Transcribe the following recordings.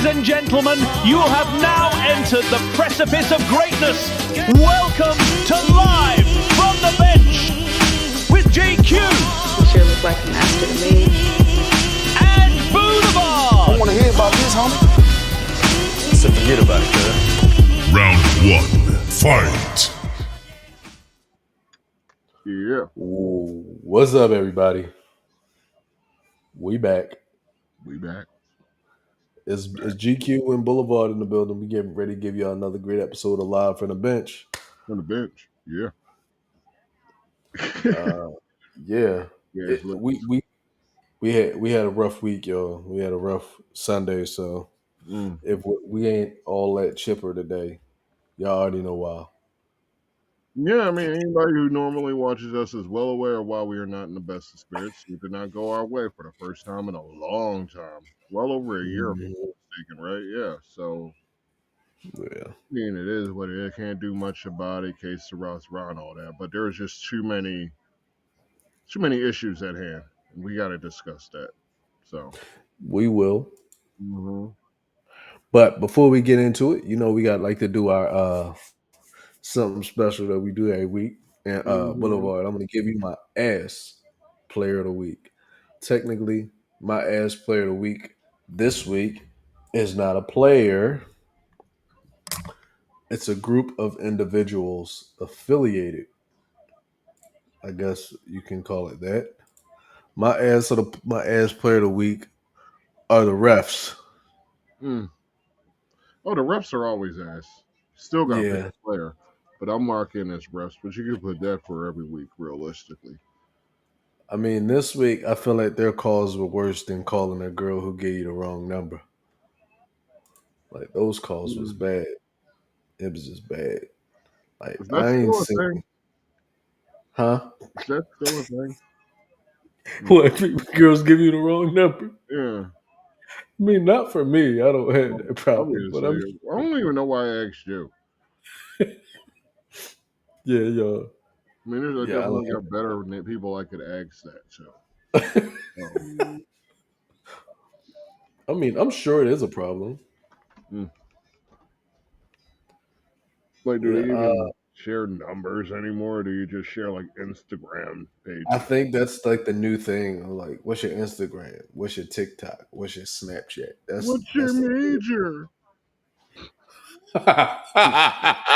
Ladies and gentlemen, you have now entered the precipice of greatness. Welcome to Live from the Bench with JQ. You sure look like a master to me. And Boulevard. I want to hear about this, homie. So forget about it, cuz. Round 1, fight. Yeah. Ooh, what's up, everybody? We back. We back. It's GQ and Boulevard in the building. We getting ready to give y'all another great episode of Live from the Bench. On the bench. Yeah. Yeah, Yeah, we had a rough week, y'all. We had a rough Sunday, so if we ain't all that chipper today, y'all already know why. Yeah, I mean, anybody who normally watches us is well aware of why we are not in the best of spirits. We did not go our way for the first time in a long time. Well over a year, if I'm not mistaken, right? Yeah, so, Yeah. I mean, it is what it is. Can't do much about it, case to Ross Ron, all that. But there's just too many issues at hand. And we got to discuss that. So, We will. mhm. But before we get into it, we got like to do our something special that we do every week. And Boulevard, I'm gonna give you my ass player of the week. Technically, my ass player of the week this week is not a player. It's a group of individuals affiliated. I guess you can call it that. My ass player of the week are the refs. Mm. Oh, the refs are always ass. Still got to pick Yeah. a player, but I'm marking as refs. But you can put that for every week, realistically. I mean, this week I feel like their calls were worse than calling a girl who gave you the wrong number. Like those calls was bad. It was just bad. Like Is that I ain't still a seen, thing? huh? Is that still a thing? What girls give you the wrong number? Yeah. I mean, not for me. I don't have that problem, but I'm Obviously, I don't even know why I asked you. yeah, y'all. I mean, I Yeah, I don't definitely got better people I could ask that. So, have um, I mean, I'm sure it is a problem. mm. Like, do Yeah, they even share numbers anymore? Or do you just share like Instagram I pages? think that's like the new thing. Like, what's your Instagram? What's your TikTok? What's your Snapchat? What's your That's the major? I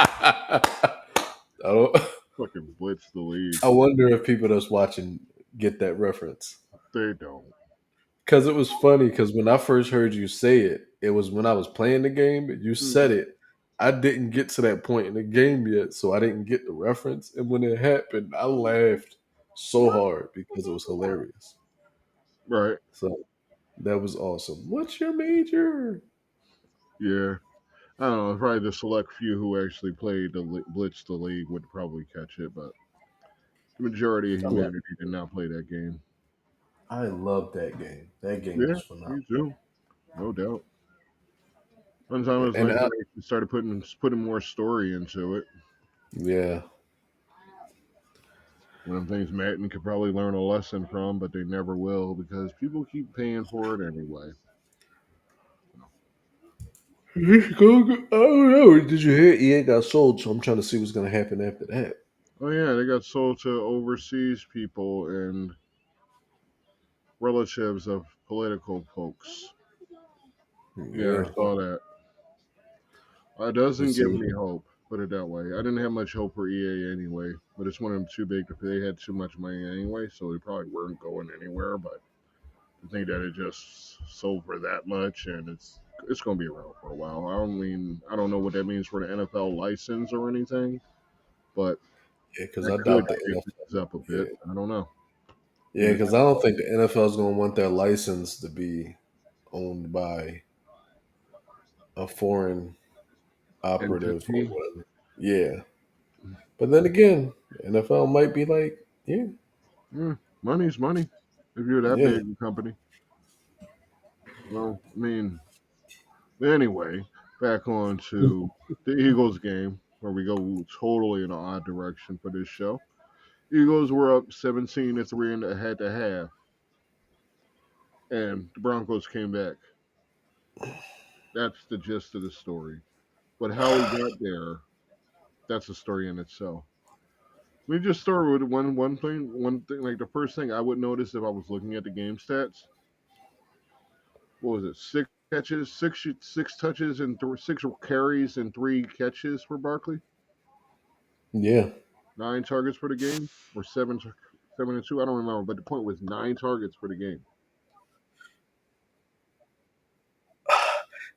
don't. Fucking blitz the league. I wonder if people that's watching get that reference. They don't. Because it was funny. Because when I first heard you say it, it was when I was playing the game. You said it. I didn't get to that point in the game yet, so I didn't get the reference. And when it happened, I laughed so hard because it was hilarious. Right. So that was awesome. What's your major? Yeah. I don't know. Probably the select few who actually played the Blitz the League would probably catch it, but the majority of I mean, humanity did not play that game. I love that game. That game Yeah, was phenomenal. me too. No doubt. One time it was And nice when they started putting more story into it. yeah, One of the things Madden could probably learn a lesson from, but they never will because people keep paying for it anyway. I don't know. Did you hear EA got sold? So I'm trying to see what's going to happen after that. Oh yeah, they got sold to overseas people and relatives of political folks. Yeah, I Yeah, saw that. It doesn't let's give see. me hope. Put it that way. I didn't have much hope for EA anyway, but it's one of them too big to pay. They had too much money anyway, so they probably weren't going anywhere. But to think that it just sold for that much and it's going to be around for a while. I don't know what that means for the NFL license or anything, but Yeah, because that I could doubt the shake NFL. things up a bit. I don't know. Yeah, because I don't think the NFL is going to want their license to be owned by a foreign operative or Entity. whatever. Yeah, but then again, the NFL might be like, yeah, Money's money if you're that yeah, big a company. Well, I mean, anyway, back on to the Eagles game where we go totally in an odd direction for this show. Eagles were up 17-3 in the head to half, and the Broncos came back. That's the gist of the story. But how he got there, that's a story in itself. Let me just start with one thing. Like the first thing I would notice if I was looking at the game stats, what was it? Six catches, six touches, and six carries and 3 catches for Barkley. Yeah. 9 targets for the game, or seven and two. I don't remember, but the point was 9 targets for the game.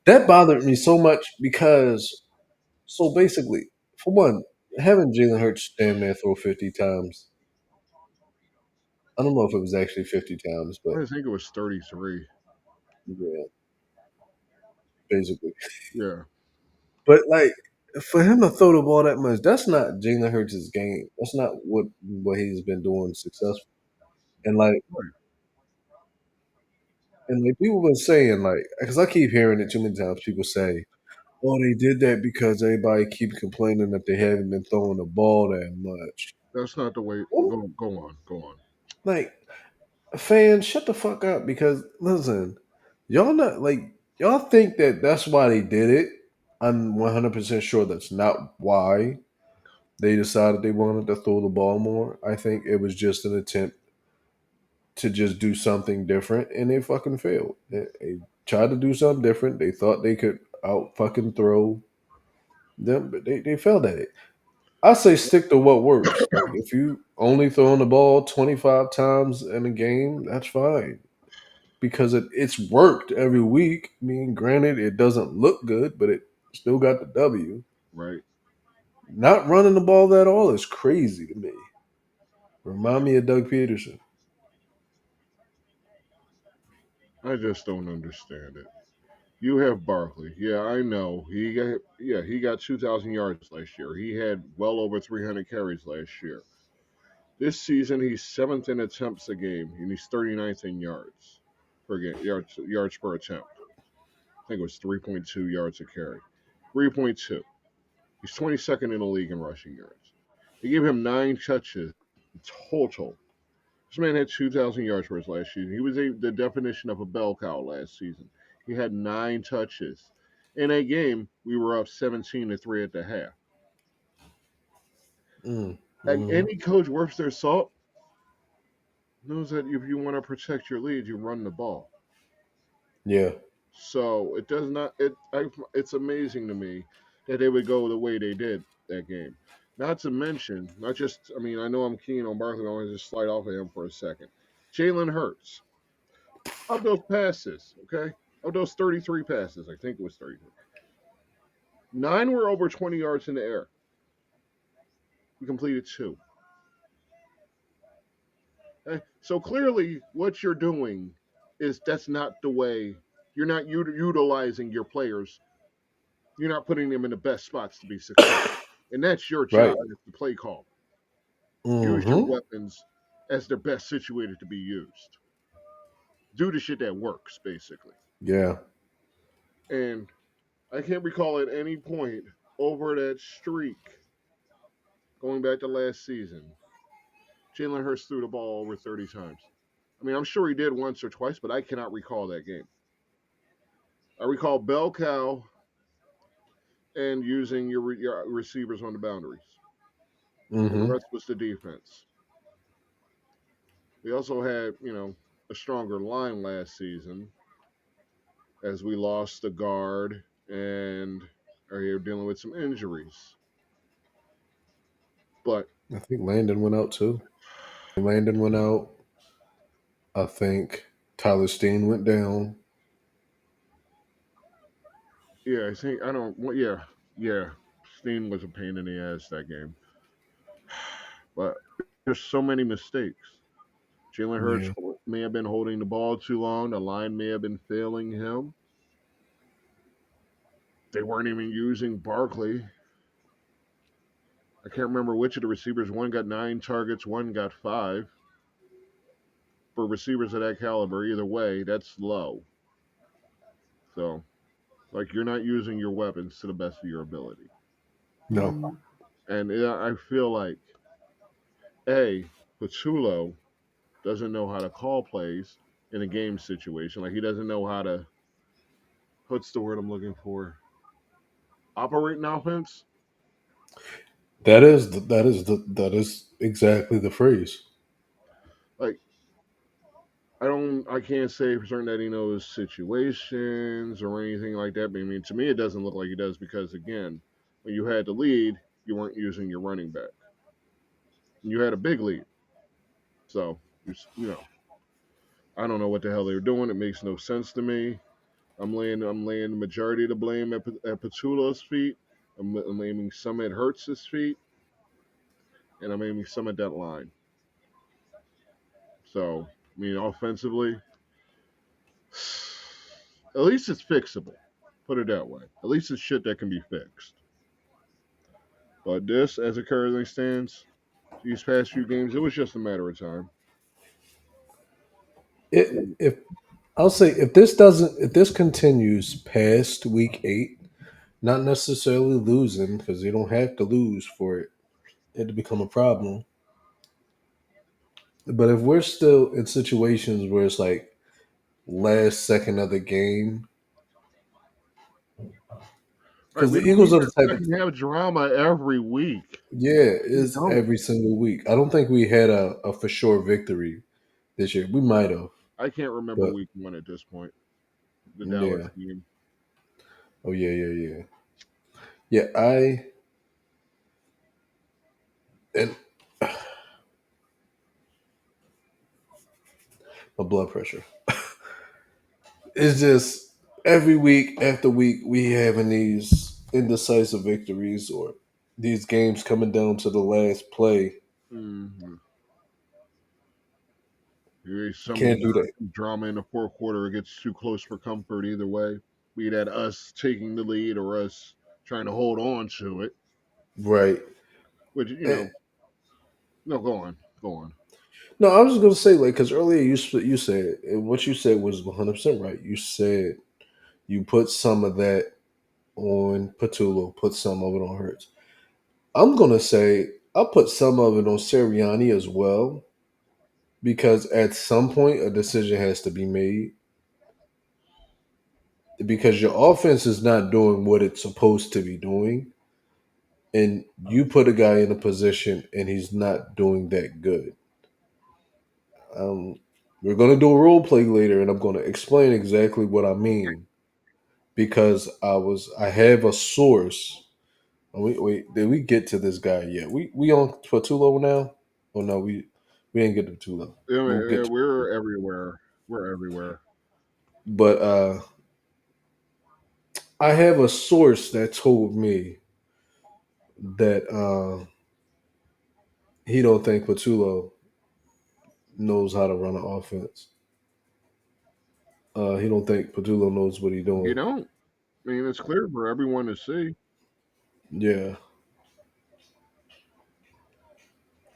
That bothered me so much because, so basically, for one, having Jalen Hurts stand there throw 50 times, I don't know if it was actually 50 times, but I think it was 33. yeah, basically. Yeah, But like, for him to throw the ball that much, that's not Jalen Hurts' game. That's not what he's been doing successful. And like, right. people been saying like, because I keep hearing it too many times. People say, "Oh, they did that because everybody keeps complaining that they haven't been throwing the ball that much." That's not the way. Well, Go on. like, fans, shut the fuck up because listen, y'all not like y'all think that that's why they did it. I'm 100% sure that's not why they decided they wanted to throw the ball more. I think it was just an attempt to just do something different, and they fucking failed. They tried to do something different. They thought they could out fucking throw them, but they failed at it. I say stick to what works. Like if you only throwing the ball 25 times in a game, that's fine because it's worked every week. I mean, granted, it doesn't look good, but it still got the W. Right. Not running the ball at all is crazy to me. Remind me of Doug Peterson. I just don't understand it. You have Barkley. Yeah, I know. He got 2,000 yards last year. He had well over 300 carries last year. This season, he's seventh in attempts a game, and he's 39th in yards per game, yards per attempt. I think it was 3.2 yards a carry. 3.2. He's 22nd in the league in rushing yards. They gave him 9 touches total. This man had 2,000 yards for his last season. He was the definition of a bell cow last season. He had 9 touches. In a game, we were up 17-3 at the half. Mm, Like mhm. any coach worth their salt knows that if you want to protect your lead, you run the ball. Yeah, So it does not. It's amazing to me that they would go the way they did that game. Not to mention, not just. I mean, I know I'm keen on Barkley. I want to just slide off of him for a second. Jalen Hurts. Of those passes, okay, of those 33 passes, I think it was 33. 9 were over 20 yards in the air. We completed 2. Okay? So clearly, what you're doing is that's not the way. You're not utilizing your players. You're not putting them in the best spots to be successful. And that's your right. job as the play call. Use your Hmm. weapons as they're best situated to be used. Do the shit that works, basically. Yeah, And I can't recall at any point over that streak, going back to last season, Jalen Hurts threw the ball over 30 times. I mean, I'm sure he did once or twice, but I cannot recall that game. I recall bell cow and using your receivers on the boundaries, and the hmm rest was the defense. We also had, a stronger line last season as we lost the guard and are here dealing with some injuries. But I think Landon went out too. Landon went out. I think Tyler Steen went down. yeah, I think I don't. Well, yeah. Steen was a pain in the ass that game, but there's so many mistakes. Jalen Hurts Yeah, may have been holding the ball too long. The line may have been failing him. They weren't even using Barkley. I can't remember which of the receivers. One got 9 targets, one got 5. For receivers of that caliber, either way, that's low. So, like, you're not using your weapons to the best of your ability. no, And I feel like, A, Patulo doesn't know how to call plays in a game situation. Like, he doesn't know how to what's the word I'm looking for? Operating offense. That is exactly the phrase. Like I can't say for certain that he knows situations or anything like that. But I mean, to me, it doesn't look like he does because again, when you had the lead, you weren't using your running back. And you had a big lead, so you know, I don't know what the hell they were doing. It makes no sense to me. I'm laying the majority of the blame at Petula's feet. I'm aiming some at Hurts's feet, and I'm aiming some at that line. So, I mean, offensively, at least it's fixable. Put it that way. At least it's shit that can be fixed. But this, as it currently stands, these past few games, it was just a matter of time. If I'll say if this continues past week 8, not necessarily losing because you don't have to lose for it to become a problem. But if we're still in situations where it's like last second of the game, Right, because the we don't Eagles need are to the type of fucking have drama every week. yeah, We it's don't. every single week. I don't think we had a for sure victory this year. We might have, I can't remember but week 1 at this point. The Dallas yeah. game. Oh yeah. Yeah, I and my blood pressure. It's just every week after week we having these indecisive victories or these games coming down to the last play. Mm-hmm. There's some Can't do that. drama in the fourth quarter. It gets too close for comfort either way. Be that us taking the lead or us trying to hold on to it. Right. Which, Eh, no, go on. Go on. No, I was just gonna say like because earlier you said and what you said was 100% right. You said you put some of that on Patulo, put some of it on Hurts. I'm gonna say I'll put some of it on Sirianni as well because at some point a decision has to be made because your offense is not doing what it's supposed to be doing, and you put a guy in a position and he's not doing that good. Um, we're gonna do a role play later, and I'm gonna explain exactly what I mean because I have a source. Wait, did we get to this guy yet? We on Patulo now? Oh no, we didn't get to Patulo. Yeah, We'll get to we're everywhere. We're everywhere. but I have a source that told me that he don't think Patulo knows how to run an offense. He don't think Patulo knows what he's You doing. don't. I mean, it's clear for everyone to see. Yeah,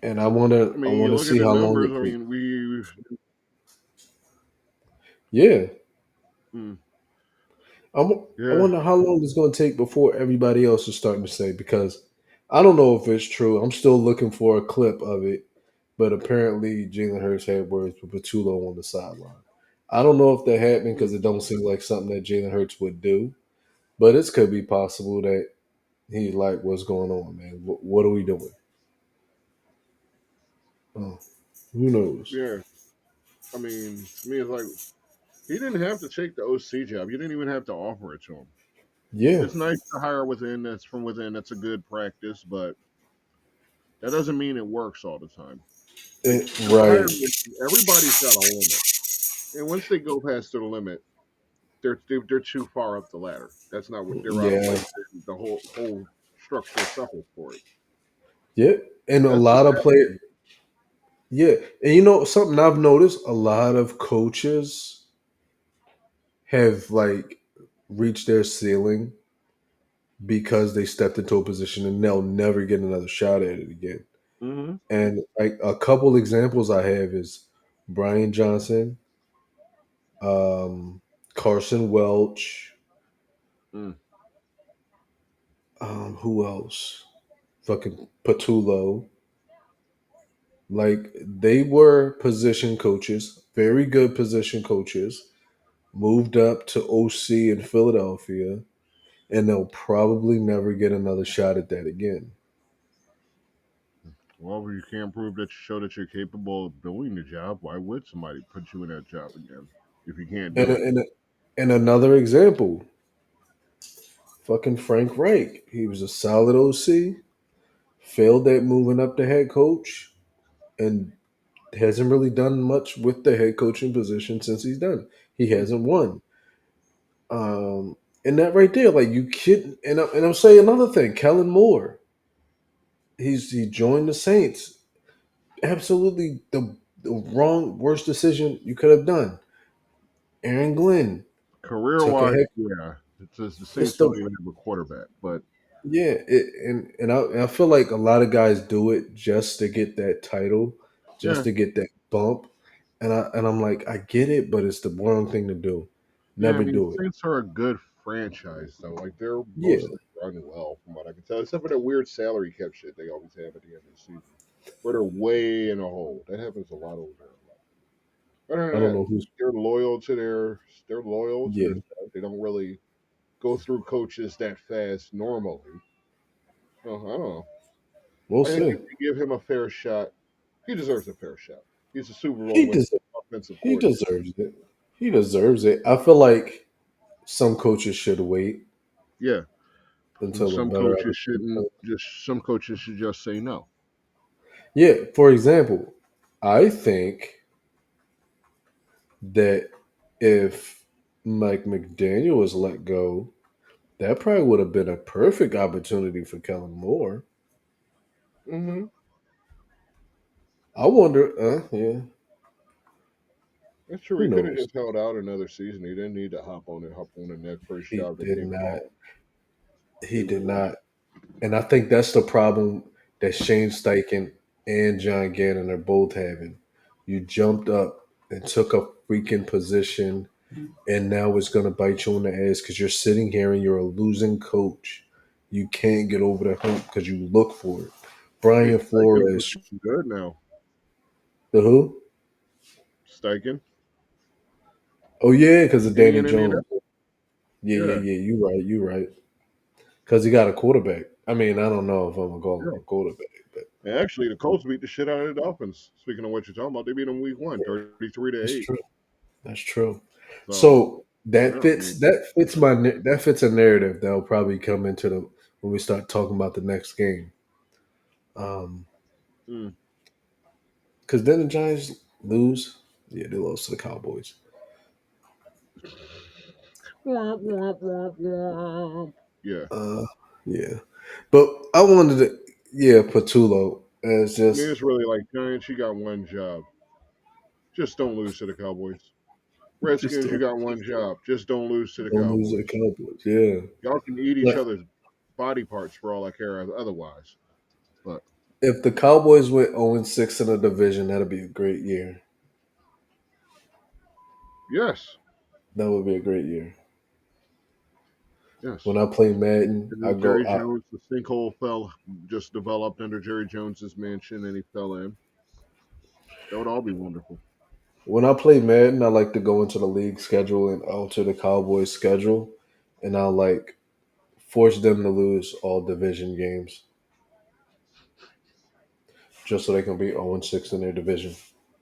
and I I mean, you wanna look at see the how long numbers. it I takes. mean, we. Yeah, Mm, I yeah. wonder how long it's going to take before everybody else is starting to say because I don't know if it's true. I'm still looking for a clip of it, but apparently Jalen Hurts had words with Patulo on the sideline. I don't know if that happened because Mm, it don't seem like something that Jalen Hurts would do, but it could be possible that he like what's going on, man. What are we doing? Oh, who knows? yeah. I mean, to me, it's like he didn't have to take the OC job. You didn't even have to offer it to him. Yeah, It's nice to hire within. That's from within. That's a good practice, but that doesn't mean it works all the time. Like right. retirement, everybody's got a limit, and once they go past their limit, they're too far up the ladder. That's not what they're out of Yeah, place. The whole structure suffers for it. yeah, and a That's the lot of sad players. thing. Yeah, and you know something I've noticed: a lot of coaches have like reached their ceiling because they stepped into a position and they'll never get another shot at it again. Mm-hmm. And like a couple examples I have is Brian Johnson, um, Carson Welch, Mm. who else? Fucking Patulo. Like they were position coaches, very good position coaches, moved up to OC in Philadelphia, and they'll probably never get another shot at that again. Well, if you can't prove that you show that you're capable of doing the job, why would somebody put you in that job again if you can't And do it? and another example, fucking Frank Reich. He was a solid OC, failed at moving up to head coach, and hasn't really done much with the head coaching position since he's done. He Hmm. hasn't won. And that right there, like you kid, and I'm saying another thing, Kellen Moore. He joined the Saints. Absolutely the wrong worst decision you could have done. Aaron Glenn Career took a wise, head. yeah, it says the It's Saints the don't even have a quarterback, but Yeah, and I feel like a lot of guys do it just to get that title, just yeah, to get that bump, and I'm like, I get it, but it's the wrong thing to do. yeah. I Never mean, do it. Saints are a good franchise, though. Like they're Yeah, mostly run well, from what I can tell, except for that weird salary cap shit they always have at the end of the season, where they're way in a hole. That happens a lot over there. Other I than don't that, know who's. they're loyal to Yeah, their staff. They don't really go through coaches that fast normally. So, I don't know. we'll I think see. if you give him a fair shot, he deserves a fair shot. He's a Super Bowl He winning deserves. offensive He coordinator. deserves it. He deserves it. I feel like some coaches should wait Yeah, and until a better opportunity comes. some coaches should just say no. Yeah, for example, I think that if Mike McDaniel was let go, that probably would have been a perfect opportunity for Kellen Moore. Hmm. I wonder, yeah, That's true. who He could have knows? just held out another season. He didn't need to hop on the next first He job that did came not. along. He He did was. not. And I think that's the problem that Shane Steichen and John Gannon are both having. You jumped up and took a freaking position, and now it's going to bite you in the ass because you're sitting here and you're a losing coach. You can't get over the hump because you look for it. Hey, Brian Steichen's Flores, looking good now. the who? Steichen, Oh yeah, because of he Danny in Jones. Indianapolis. Yeah, yeah, Yeah, yeah. You right. You right. Because he got a quarterback. I mean, I don't know if I'm gonna call him yeah. a quarterback, but And actually, the Colts beat the shit out of the Dolphins. Speaking of what you're talking about, they beat them week one, yeah, 33 to that's 8. true. That's true. So, So that yeah, I fits mean, that fits a narrative that'll probably come into the when we start talking about the next game. mm. Because then the Giants lose. Yeah, they lost to the Cowboys. Womp, womp, womp, womp. Yeah. Uh, yeah, but I wanted to. Yeah, Patulo. It's I mean, just it's really like Giants, you got one job. Just don't lose to the Cowboys. just Redskins, you got one job. Just don't lose to the don't lose to the Cowboys. Cowboys. Yeah, Y'all can eat each like other's body parts for all I care otherwise. But if the Cowboys went 0-6 in the division, that'd be a great year. yes, That would be a great year. yes. When I play Madden, And I then go Jerry out. Jones, the sinkhole just developed under Jerry Jones's mansion and he fell in. That would all be wonderful. When I play Madden, I like to go into the league schedule and alter the Cowboys schedule, and I'll like force them to lose all division games just so they can be 0-6 in their division.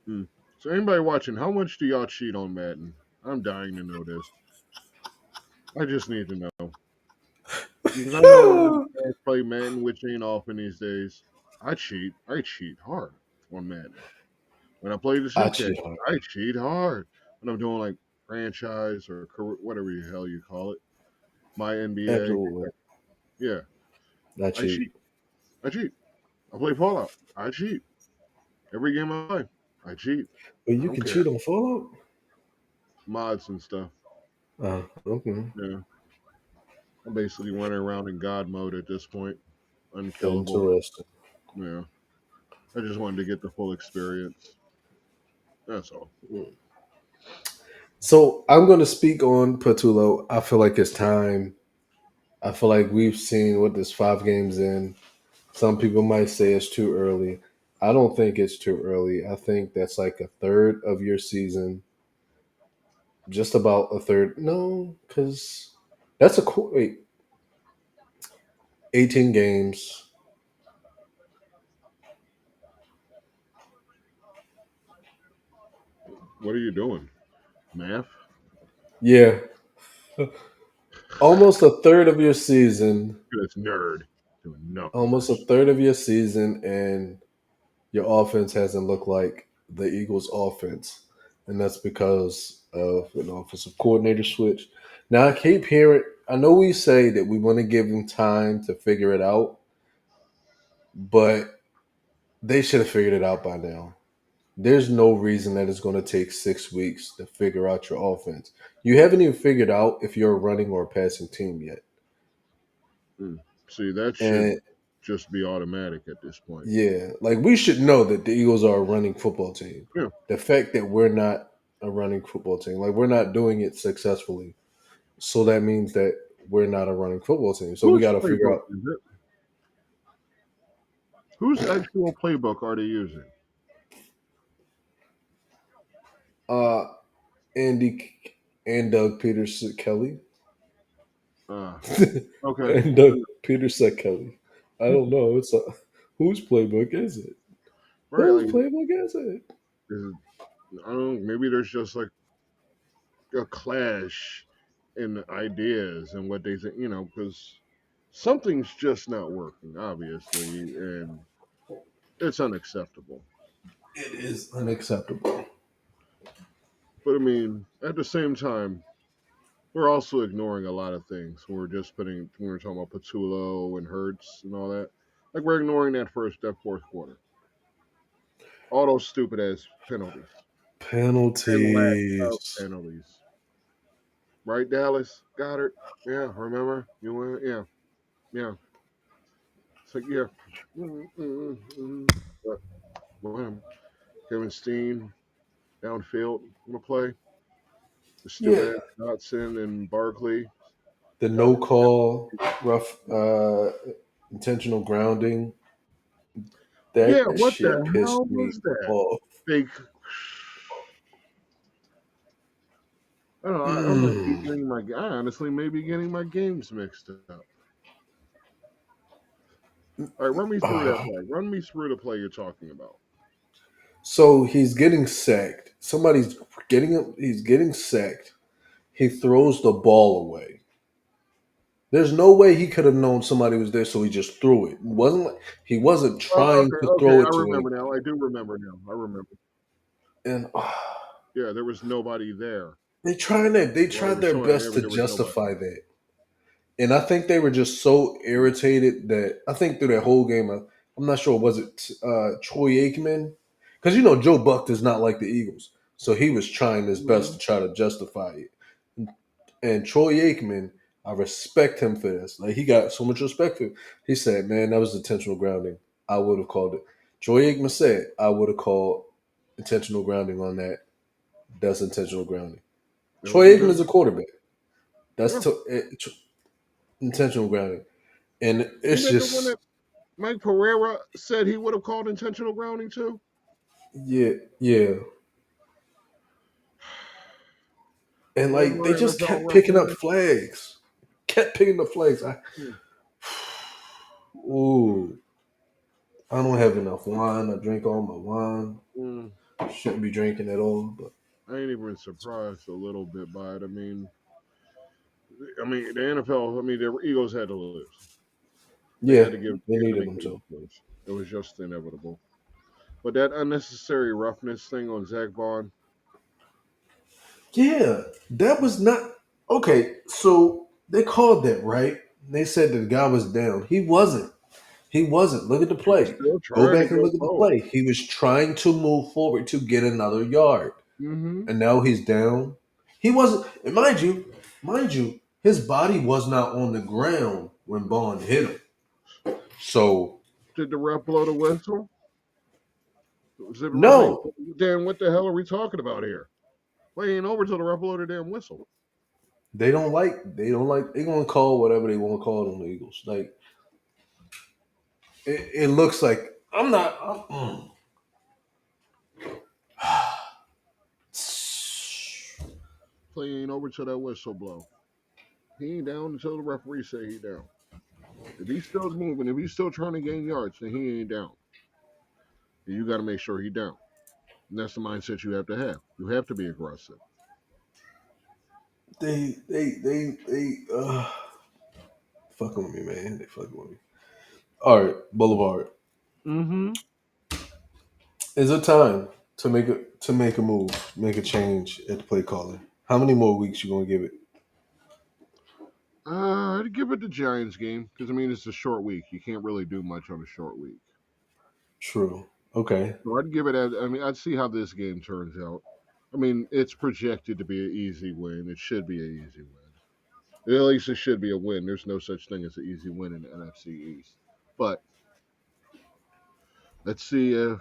Hmm. So, anybody watching, how much do y'all cheat on Madden? I'm dying to know this. I just need to know. Because I know a lot of guys play Madden, which ain't often these days. I cheat. I cheat hard on Madden. When I play the I 2K, cheat hard. I cheat hard. When I'm doing like franchise or whatever the hell you call it, my NBA. Absolutely. Yeah, I I cheat. cheat. I cheat. I play Fallout. I cheat. Every game I play, I cheat. But I you don't can care. cheat on Fallout? Mods and stuff. Okay. Yeah, I'm basically running around in God mode at this point, unkillable. Interesting. Yeah, I just wanted to get the full experience. That's all. So I'm going to speak on Patulo. I feel like it's time. I feel like we've seen what this 5 games in. Some people might say it's too early. I don't think it's too early. I think that's like a third of your season just about a third. No, because that's a wait. 18 games. What are you doing? Math? Yeah, almost a third of your season. That's nerd. Doing Almost a numbers. third of your season, and your offense hasn't looked like the Eagles' offense, and that's because of an offensive coordinator switch. Now I keep hearing. I know we say that we want to give them time to figure it out, but they should have figured it out by now. There's no reason that it's going to take 6 weeks to figure out your offense. You haven't even figured out if you're a running or a passing team yet. Mm. See, that should And just be automatic at this point. yeah, like we should know that the Eagles are a running football team. Yeah. The fact that we're not a running football team, like we're not doing it successfully, so that means that we're not a running football team. So we Whose got to figure playbook out is it? Whose actual playbook are they using? uh Andy and Doug Peterson Kelly Uh, okay. and Doug Peterson Kelly. I don't know. It's a whose playbook is it? Right. Whose Like, playbook is it? is I don't know. Maybe there's just like a clash in ideas and what they think. Because something's just not working, obviously, and it's unacceptable. It is unacceptable. But I mean, at the same time, we're also ignoring a lot of things. When we're talking about Patulo and Hertz and all that. Like we're ignoring that fourth quarter. All those stupid ass penalties and lack of Penalties. penalties. Right, Dallas Goddard? Yeah, remember? You went, yeah, yeah. It's like, yeah. But whatever. Kevin Steen downfield on the play. The stupid Yeah. ass Dotson and Barkley. The Got no call, rough, intentional grounding. Yeah, That what shit the pissed hell me was that? off. Fake. I don't know. I might be Mm. getting my. I honestly may be getting my games mixed up. All right, run me through that Ah. play. Run me through the play you're talking about. So he's getting sacked. Somebody's getting him. He's getting sacked. He throws the ball away. There's no way he could have known somebody was there, so he just threw it. He wasn't Oh, trying okay, to okay. throw I it to remember anybody. now. I do remember now. I remember. And Yeah, there was nobody there. they Well, it tried was their showing best there, but to there was nobody. justify that. And I think they were just so irritated that I think through that whole game, I'm not sure was it Troy Aikman, because Joe Buck does not like the Eagles, so he was trying his best Hmm. to try to justify it. And Troy Aikman, I respect him for this. Like he got so much respect for him. He said, "Man, that was intentional grounding. I would have called it." Troy Aikman said, "I would have called intentional grounding on that. That's intentional grounding." That was Troy Aikman is a intentional. quarterback. That's Yeah. intentional grounding. And Isn't it's that the one just that Mike Pereira said he would have called intentional grounding too? yeah, yeah. And One like they more just NFL kept picking up referee. flags. Kept picking up flags. Ooh, I don't have enough wine. I drink all my wine. Mm, Shouldn't be drinking at all, but I ain't even surprised a little bit by it. I mean the NFL. I mean the Eagles had to lose. They yeah, had to give. they They had to needed make them the to. Eagles lose. It was just inevitable. But that unnecessary roughness thing on Zach Bond. Yeah, that was not okay. So they called that right. They said that the guy was down. He wasn't. He wasn't. Look at the He was play. still Go trying to back and go look at the forward. play. He was trying to move forward to get another yard. Mm-hmm. And now he's down. He wasn't, and mind you, his body was not on the ground when Bond hit him. So Did the ref blow the whistle? Did the ref ain't, no, damn, what the hell are we talking about here? Play ain't over till the ref blow the damn whistle. they're gonna call whatever they want to call it on the Eagles. Like it looks like I'm not. Play ain't over till that whistle blow. He ain't down until the referee say he down. If he's still moving, if he's still trying to gain yards, then he ain't down. And you got to make sure he down. And that's the mindset you have to have. You have to be aggressive. They fucking with me, man. They fucking with me. All right, Boulevard. Mm-hmm. Is it time to make a move, make a change at the play calling? How many more weeks you gonna give it? I'd give it the Giants game because I mean it's a short week. You can't really do much on a short week. True. Okay. So I'd give it. I mean, I'd see how this game turns out. I mean, it's projected to be an easy win. It should be an easy win. At least it should be a win. There's no such thing as an easy win in the NFC East. But let's see if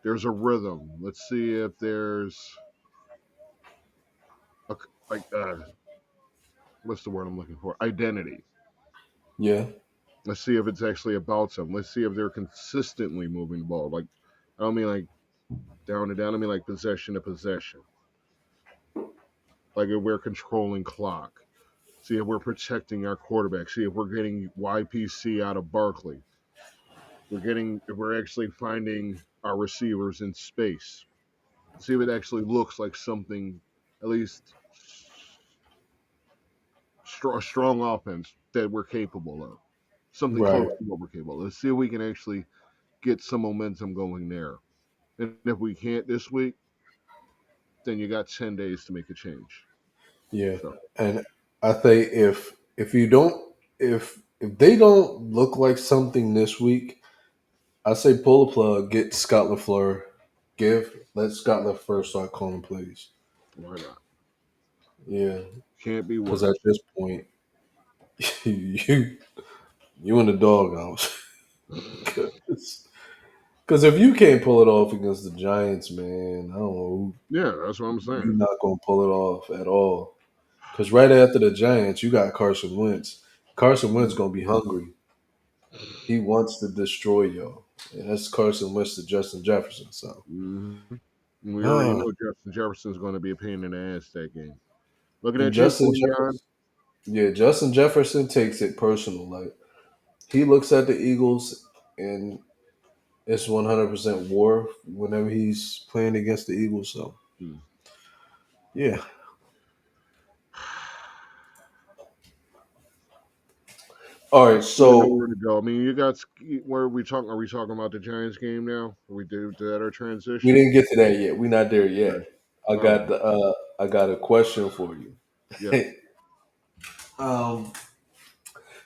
there's a rhythm. Let's see if there's a, like what's the word I'm looking for? Identity. Yeah. Let's see if it's actually about them. Let's see if they're consistently moving the ball. Like I don't mean like down and down. I mean like possession to possession. Like if we're controlling clock. See if we're protecting our quarterback. See if we're getting YPC out of Barkley. If we're actually finding our receivers in space. See if it actually looks like something, at least a strong offense that we're capable of. Something close Right. to what we're capable of. Let's see if we can actually get some momentum going there. And if we can't this week, then you got 10 days to make a change. Yeah. So, And I think if you don't if they don't look like something this week, I say pull the plug, get Scott LaFleur, let Scott LaFleur start calling plays. why not? Yeah. Can't be Because at worse. this point, you you in the doghouse. Because if you can't pull it off against the Giants, man, I don't know. Yeah, that's what I'm saying. You're not going to pull it off at all. Because right after the Giants, you got Carson Wentz. Carson Wentz going to be hungry. He wants to destroy y'all. And that's Carson Wentz to Justin Jefferson. So, Mm-hmm. We already ah, know Justin Jefferson's going to be a pain in the ass that game. Looking and at you, Justin Quinyon. Jefferson, yeah, Justin Jefferson takes it personal. Like he looks at the Eagles and it's 100% war whenever he's playing against the Eagles. So, Hmm. yeah. All right. You know So where to go. I mean, you got where are we talking? Are we talking about the Giants game now? Are we did that our we transition? didn't get to that yet. We're not there Okay. yet. All right. I got a question for you. Yes. um,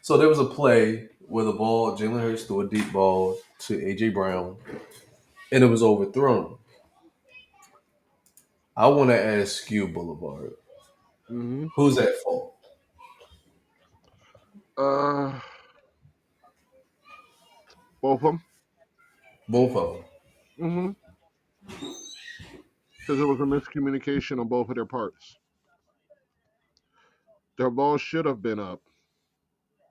so there was a play where the ball, Jalen Hurts threw a deep ball to AJ Brown, and it was overthrown. I want to ask you, Boulevard, Mm-hmm. who's at fault? Uh, both of them. Both of them. Mm-hmm. Because it was a miscommunication on both of their parts. Their ball should have been up,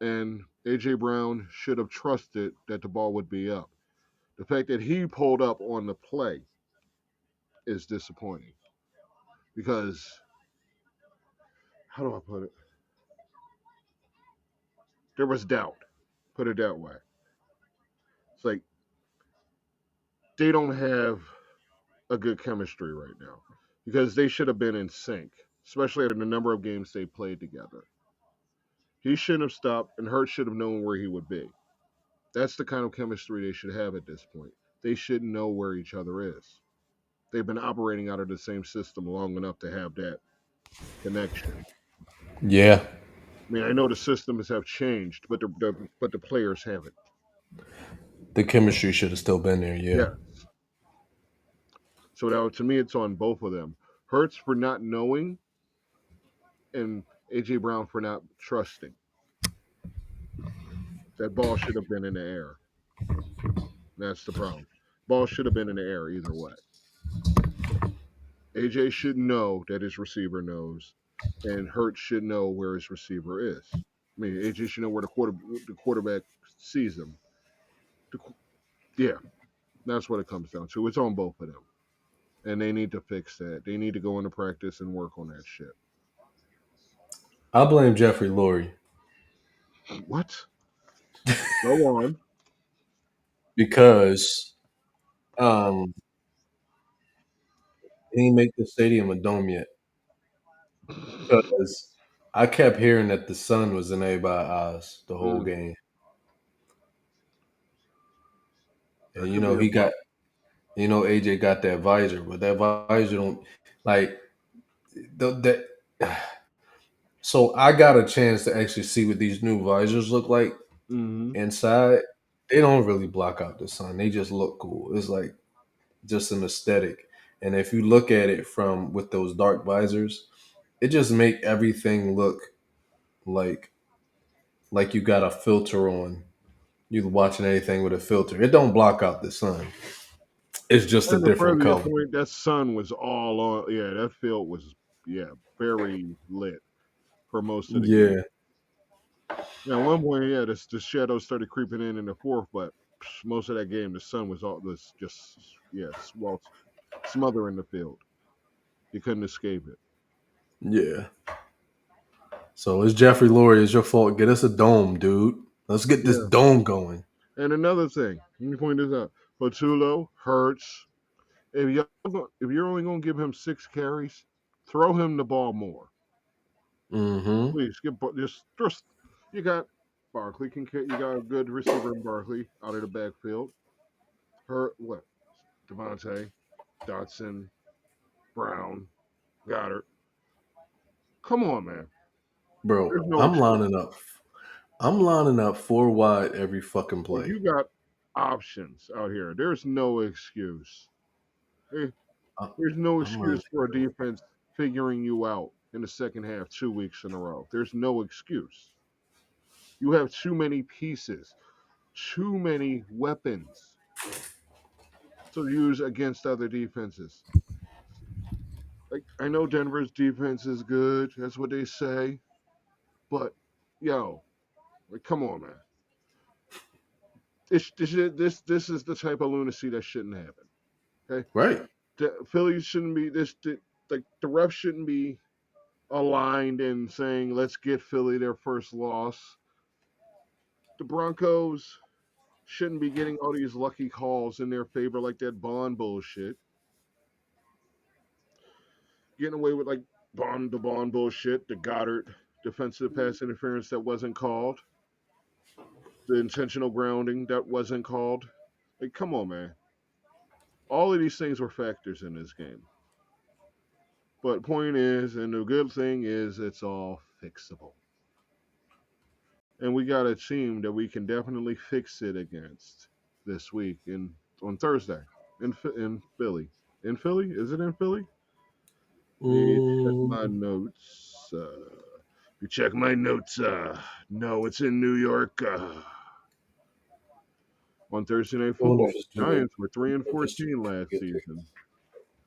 and AJ Brown should have trusted that the ball would be up. The fact that he pulled up on the play is disappointing because how do I put it? There was doubt. Put it that way. It's like they don't have a good chemistry right now because they should have been in sync, especially after the number of games they played together. He shouldn't have stopped, and Hurt should have known where he would be. That's the kind of chemistry they should have at this point. They should know where each other is. They've been operating out of the same system long enough to have that connection. Yeah. I mean, I know the systems have changed, but the players haven't. The chemistry should have still been there. Yeah. Yeah. So now, to me, it's on both of them. Hurts for not knowing, and AJ Brown for not trusting. That ball should have been in the air. That's the problem. Ball should have been in the air either way. AJ should know that his receiver knows, and Hurts should know where his receiver is. I mean, AJ should know where the quarterback sees him. The, yeah, that's what it comes down to. It's on both of them. and they need to fix that. They need to go into practice and work on that shit. I blame Jeffrey Lurie What? Go on. because um, he didn't make the stadium a dome yet. Because I kept hearing that the sun was in everybody's eyes the whole Mm, game, and that could be a he got AJ got that visor, but that visor don't like that. So I got a chance to actually see what these new visors look like mm-hmm. inside. They don't really block out the sun. They just look cool. It's like just an aesthetic. And if you look at it from with those dark visors, it just make everything look like you got a filter on. You're watching anything with a filter. It don't block out the sun. It's just a And to different further your color. point, that sun was all on. Yeah, that field was very lit for most of the game. Yeah, Yeah, at one point, yeah, the shadows started creeping in the fourth, but most of that game, the sun was all this just well smothering the field. You couldn't escape it. yeah. So it's Jeffrey Lurie. It's your fault. Get us a dome, dude. Let's get this Yeah. dome going. And another thing, let me point this out: Patulo, Hurts. If you're only gonna give him 6 carries, throw him the ball more. Mm-hmm. Please just you got Barkley you got a good receiver in Barkley out of the backfield. What? Devontae, Dotson, Brown, Goddard. Come on, man. Bro, There's no excuse. I'm lining up 4 wide every fucking If play. you got options out here, there's no excuse. There- I, There's no I'm running. excuse for a defense figuring you out in the second half 2 weeks in a row. There's no excuse. You have too many pieces, too many weapons to use against other defenses. Like I know Denver's defense is good. That's what they say. But yo, like, come on, man. This is the type of lunacy that shouldn't happen. Okay, Right. the Phillies shouldn't be like the refs shouldn't be aligned in saying let's get Philly their first loss. The Broncos shouldn't be getting all these lucky calls in their favor like that Bond bullshit. Getting away with like the Bond bullshit, the Goddard defensive pass interference that wasn't called, the intentional grounding that wasn't called. Like, come on, man. All of these things were factors in this game. But point is, and the good thing is, it's all fixable. And we got a team that we can definitely fix it against this week on Thursday in Philly. In Philly? Is it in Philly? Me check my Mm, notes. You check my notes. No, it's in New York. On Thursday Night I wonder Football, if it's the New York. Giants were three and If it's New 14 York, last get there. season,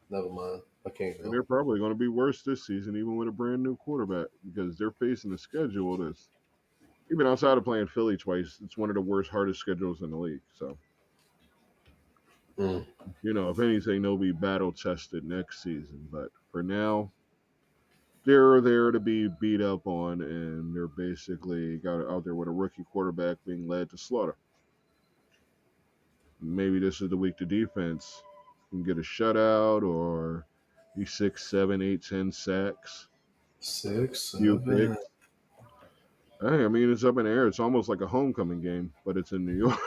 Never mind. I can't and go. they're probably going to be worse this season, even with a brand new quarterback, because they're facing a schedule that's even outside of playing Philly twice. It's one of the worst, hardest schedules in the league. So, Mm. if anything, they'll be battle tested next season. But for now, they're there to be beat up on, and they're basically got out there with a rookie quarterback being led to slaughter. Maybe this is the week the defense can get a shutout or be 6, 7, 8, 10 sacks, Six, few seven. picks. Hey, I mean, it's up in the air. It's almost like a homecoming game, but it's in New York.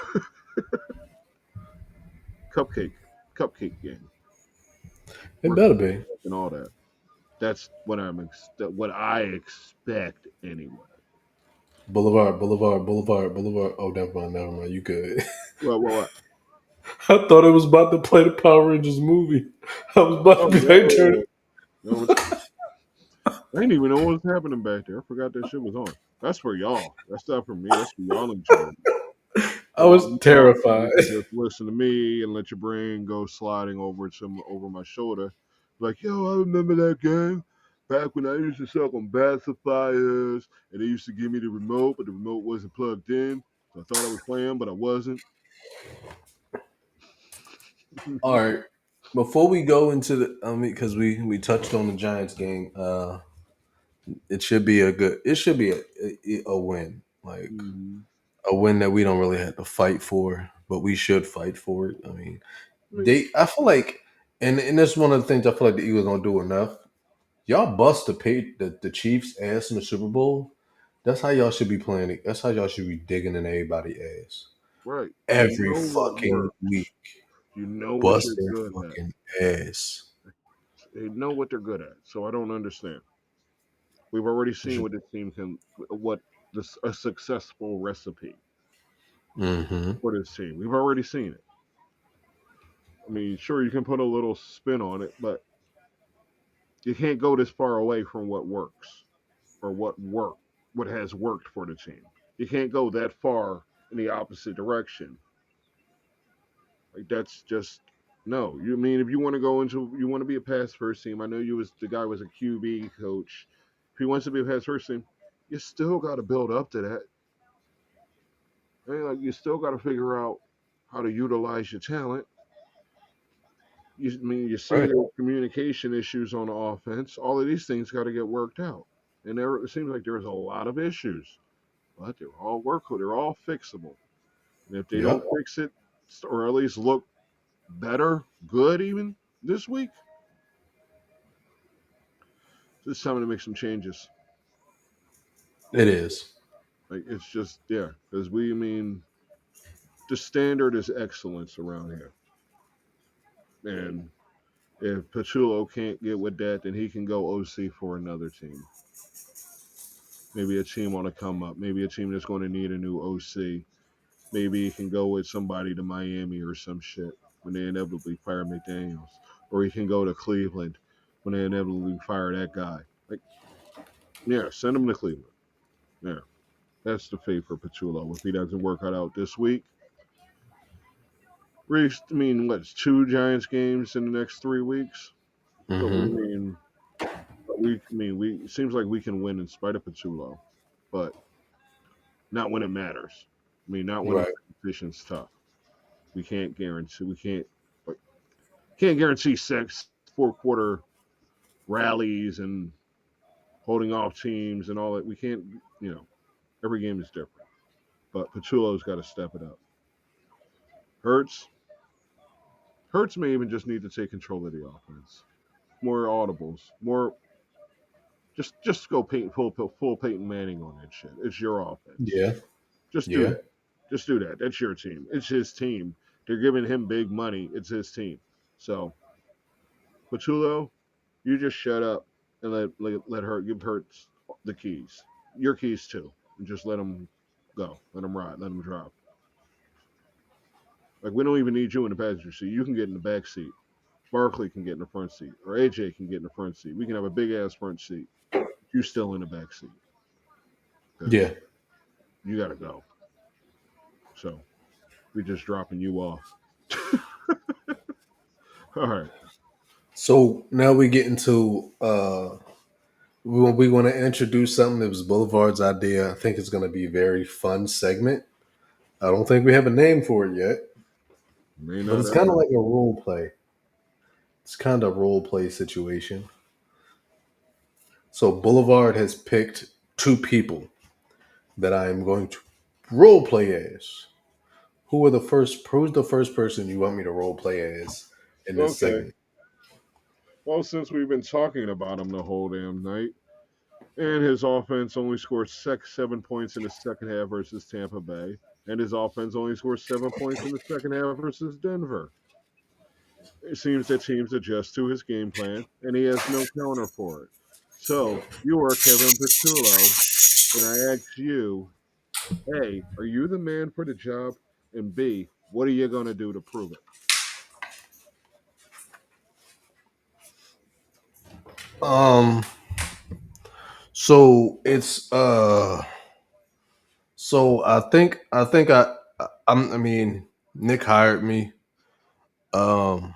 cupcake, cupcake game. It Working better be. and all that. That's what I expect anyway. Boulevard, Boulevard, Boulevard, Boulevard. Oh, never mind, never mind. You good. Well. I thought it was about to play the Power Rangers movie. I was about Oh to be like, turn no, no, I didn't even know what was happening back there. I forgot that shit was on. That's for y'all. That's not for me. That's for y'all enjoying. I was terrified. You can just listen to me and let your brain go sliding over my shoulder. Like, yo, I remember that game back when I used to suck on pacifiers, and they used to give me the remote, but the remote wasn't plugged in, so I thought I was playing, but I wasn't. All right. Before we go into the, because we touched on the Giants game, it should be a win, like Mm-hmm. a win that we don't really have to fight for, but we should fight for it. I mean, I mean, I feel like, and that's one of the things I feel like the Eagles don't do enough. Y'all bust the Chiefs ass in the Super Bowl. That's how y'all should be playing it. That's how y'all should be digging in everybody's ass right. You every know what fucking works. week. You know what Bust they're their good at. fucking ass. They know what they're good at. So I don't understand. We've already seen what this team can, what this a successful recipe Mm-hmm. for this team. We've already seen it. I mean, sure, you can put a little spin on it, but you can't go this far away from what works or what has worked for the team. You can't go that far in the opposite direction. Like that's just no. You mean if you want to go into you want to be a pass first team? I know you was the guy was a QB coach. If he wants to be a pass first team, you still got to build up to that. I mean, like you still got to figure out how to utilize your talent. I mean, you see Right. the communication issues on the offense. All of these things got to get worked out, and there it seems like there's a lot of issues, but they're all workable. They're all fixable, and if they don't Yep. fix it, or at least look better, good even this week, it's time to make some changes. It is. Like it's just yeah, because we I mean the standard is excellence around here, and if Pachulo can't get with that, then he can go OC for another team. Maybe a team on a come up. Maybe a team that's going to need a new OC. Maybe he can go with somebody to Miami or some shit when they inevitably fire McDaniels, or he can go to Cleveland when they inevitably fire that guy. Like yeah, send him to Cleveland. Yeah, that's the fate for Pachulo. If he doesn't work out this week, Reese, I mean, what's two Giants games in the next 3 weeks? So we Mm-hmm. mean I mean we it seems like we can win in spite of Pachulo, but not when it matters. I mean, not when the Right. competition's tough. We can't guarantee. We like, can't guarantee 4 quarter rallies and holding off teams and all that. We can't. You know, every game is different. But Pachulo's got to step it up. Hurts. Hurts may even just need to take control of the offense. More audibles. More. Just go full Peyton Manning on that shit. It's your offense. Yeah. Just do Yeah. that. Just do that. That's your team. It's his team. They're giving him big money. It's his team. So Pachulo, you just shut up and let her give Hurts the keys. Your keys too. And just let him go. Let him ride. Let him drive. Like we don't even need you in the passenger seat. You can get in the back seat. Barkley can get in the front seat, or AJ can get in the front seat. We can have a big ass front seat. You still in the back seat because Yeah. you got to go. So we just dropping you off. All right. So now we get into we want to introduce something that was Boulevard's idea. I think it's going to be a very fun segment. I don't think we have a name for it yet, May but not it's kind of ever. like a role play. It's kind of a role play situation. So Boulevard has picked two people that I am going to role play as. Who's the first person you want me to role play as in this Okay. segment? Well, since we've been talking about him the whole damn night, and his offense only scored 7 points in the second half versus Tampa Bay, and his offense only scored 7 points in the second half versus Denver. It seems that teams adjust to his game plan, and he has no counter for it. So you are Kevin Patullo, and I ask you, A, are you the man for the job? And B, what are you going to do to prove it? Um. So it's So I mean Nick hired me. Um.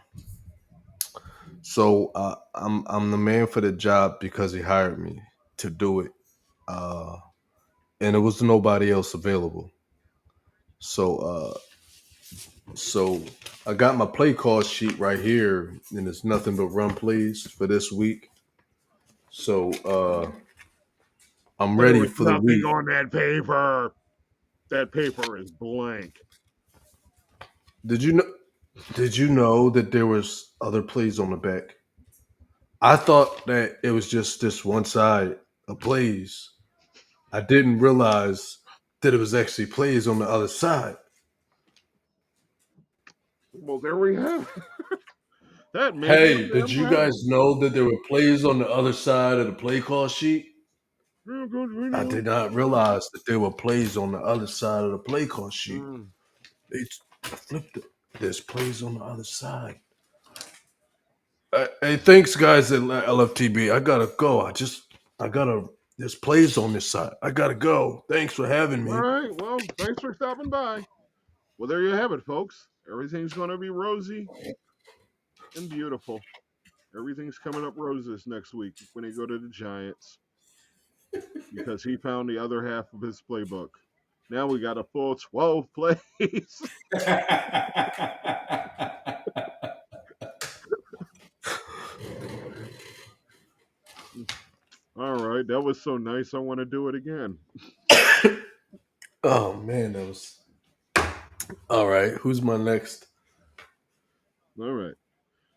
I'm the man for the job because he hired me to do it. And there was nobody else available. So So I got my play call sheet right here, and it's nothing but run plays for this week. So I'm There ready was for the nothing week. on that paper. That paper is blank. Did you know? Did you know that there was other plays on the back? I thought that it was just this one side of plays. I didn't realize that it was actually plays on the other side. Well, there we have it. That made my Hey, did damn you happy. guys know that there were plays on the other side of the play call sheet? Real good I video. did not realize that there were plays on the other side of the play call sheet. Mm. They flipped it. There's plays on the other side. Hey, thanks, guys at LFTB. I gotta go. I gotta. There's plays on this side. I gotta go. Thanks for having All me. right. Well, thanks for stopping by. Well, there you have it, folks. Everything's going to be rosy and beautiful. Everything's coming up roses next week when they go to the Giants because he found the other half of his playbook. Now we got a full 12 plays. All right. That was so nice. I want to do it again. Oh man, that was all right. Who's my next? All right.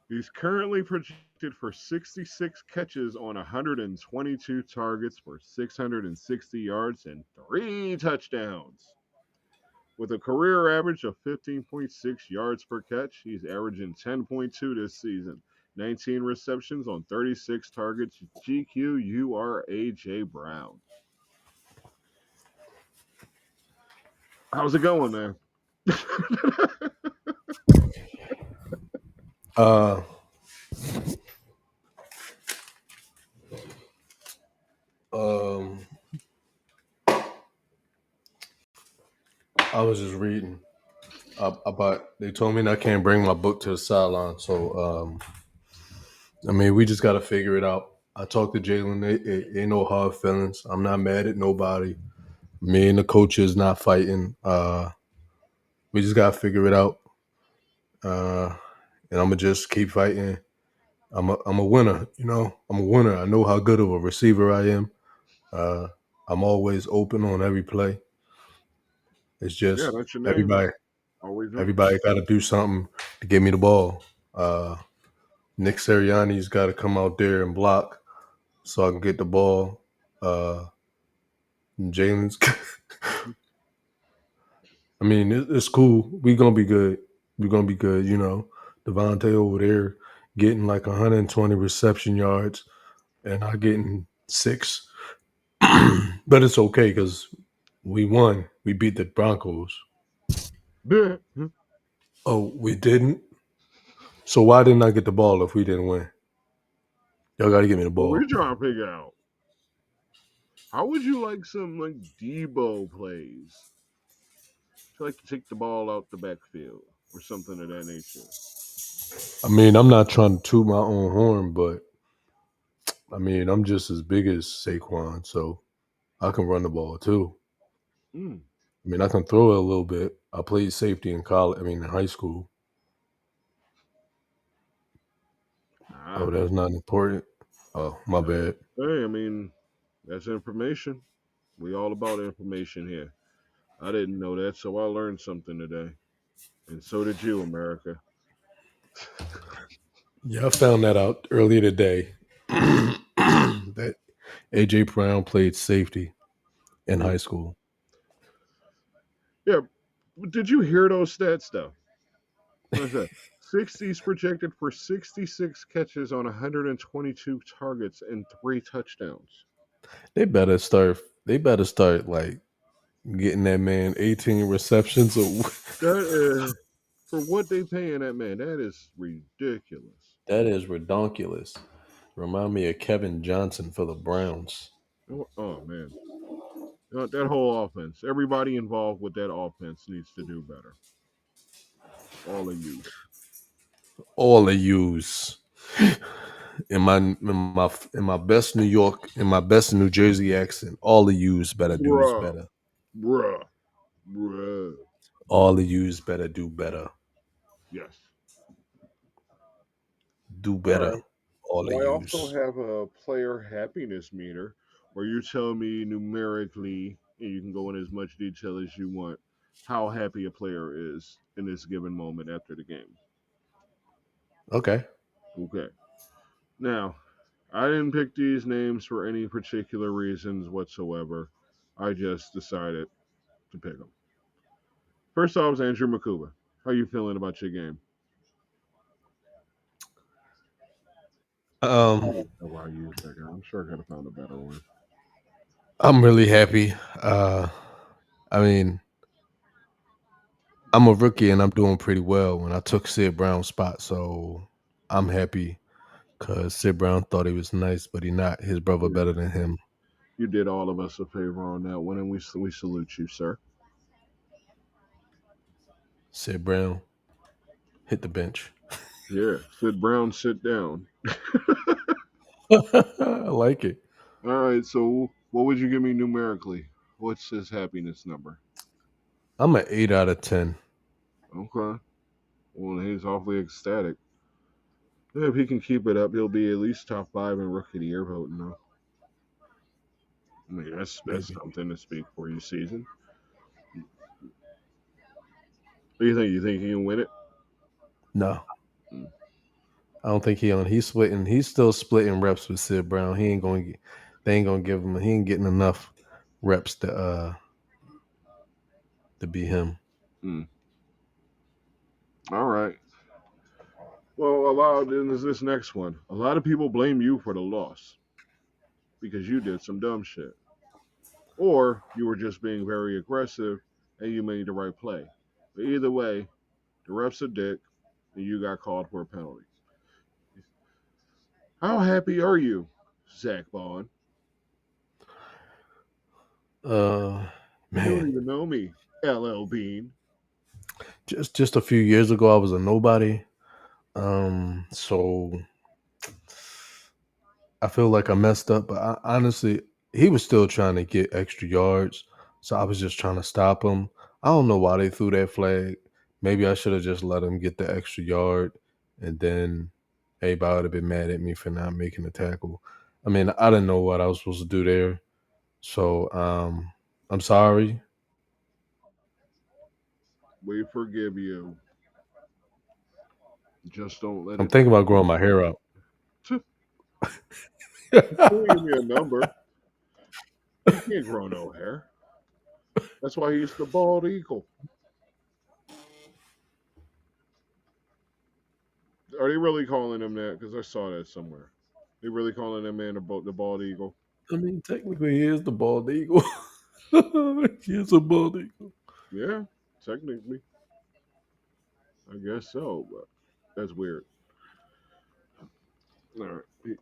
He's currently projected for 66 catches on 122 targets for 660 yards and 3 touchdowns. With a career average of 15.6 yards per catch, he's averaging 10.2 this season. 19 receptions on 36 targets. GQ, you are A.J. Brown. How's it going, man? Uh, um, I was just reading about. They told me I can't bring my book to the sideline, so I mean, we just got to figure it out. I talked to Jalen. Ain't no hard feelings. I'm not mad at nobody. Me and the coach is not fighting. We just got to figure it out. Uh, and I'm gonna just keep fighting. I'm a winner. You know, I'm a winner. I know how good of a receiver I am. Uh, I'm always open on every play. It's Yeah, just that's your name. everybody Always win. everybody got to do something to give me the ball. Nick Sirianni's got to come out there and block so I can get the ball. Jalen's. I mean, it's cool. We gonna be good. We gonna be good. You know, Devontae over there getting like 120 reception yards, and I getting 6. But it's okay because we won. We beat the Broncos. Yeah. Oh, we didn't. So why didn't I get the ball if we didn't win? Y'all got to give me the What ball. we trying to figure out? How would you like some like Debo plays? To like to take the ball out the backfield or something of that nature. I mean, I'm not trying to toot my own horn, but I mean, I'm just as big as Saquon, so I can run the ball too. Mm. I mean, I can throw it a little bit. I played safety in college. I mean, in high school. Ah, Oh, that's not important. Oh, my bad. hey, I mean, that's information. We all about information here. I didn't know that, so I learned something today. And so did you, America. Yeah, I found that out earlier today. That AJ Brown played safety in Mm. high school. Yeah, did you hear those stats though? What is that? 60's projected for 66 catches on 122 targets and 3 touchdowns. They better start. They better start like getting that man 18 receptions. That is for what they paying that man. That is ridiculous. That is redonkulous. Remind me of Kevin Johnson for the Browns. Oh man, that whole offense. Everybody involved with that offense needs to do better. All of yous. All they use in my best New York, in my best New Jersey accent. All the use better do is Bruh, better. bruh, bruh. All of yous better do better. Yes. Do All better. right. All of Well, I also yous. have a player happiness meter where you tell me numerically, and you can go in as much detail as you want, how happy a player is in this given moment after the game. Okay. Okay. Now, I didn't pick these names for any particular reasons whatsoever. I just decided to pick them. First off is Andrew Makuba. How you feeling about your game? Um, Oh, I use that guy. I'm sure I could have found a better one. I'm really happy. I mean, I'm a rookie and I'm doing pretty well when I took Sid Brown's spot, so I'm happy because Sid Brown thought he was nice, but he not. His brother Yeah, better than him. you did all of us a favor on that one, and we salute you, sir. Sid Brown hit the bench. Yeah, Sid Brown, sit down. I like it. All right, so what would you give me numerically? What's his happiness number? I'm an 8 out of 10. Okay, well he's awfully ecstatic. Yeah, if he can keep it up, he'll be at least top five in rookie of the year voting. Though, I mean that's Maybe. something to speak for your season. What do you think? You think he can win it? No, Mm, I don't think he on. He's splitting. He's still splitting reps with Sid Brown. He ain't going. They ain't gonna give him. He ain't getting enough reps to be him. mm. All right. Well, a lot. Then there's this next one. A lot of people blame you for the loss because you did some dumb shit, or you were just being very aggressive and you made the right play. But either way, the ref's a dick, and you got called for a penalty. How happy are you, Zach Bond? Uh, You don't Man, even know me, LL Bean. just a few years ago, I was a nobody. So I feel like I messed up, but honestly, he was still trying to get extra yards. So I was just trying to stop him. I don't know why they threw that flag. Maybe I should have just let him get the extra yard, and then everybody would have been mad at me for not making the tackle. I mean, I didn't know what I was supposed to do there. So I'm sorry. We forgive you. Just don't let I'm it. thinking about growing my hair out. Don't give me a number. He can't grow no hair. That's why he's the bald eagle. Are they really calling him that? Because I saw that somewhere. They really calling that man the bald eagle? I mean, technically, he is the bald eagle. He is a bald eagle. Yeah, technically, I guess so. But that's weird. All right.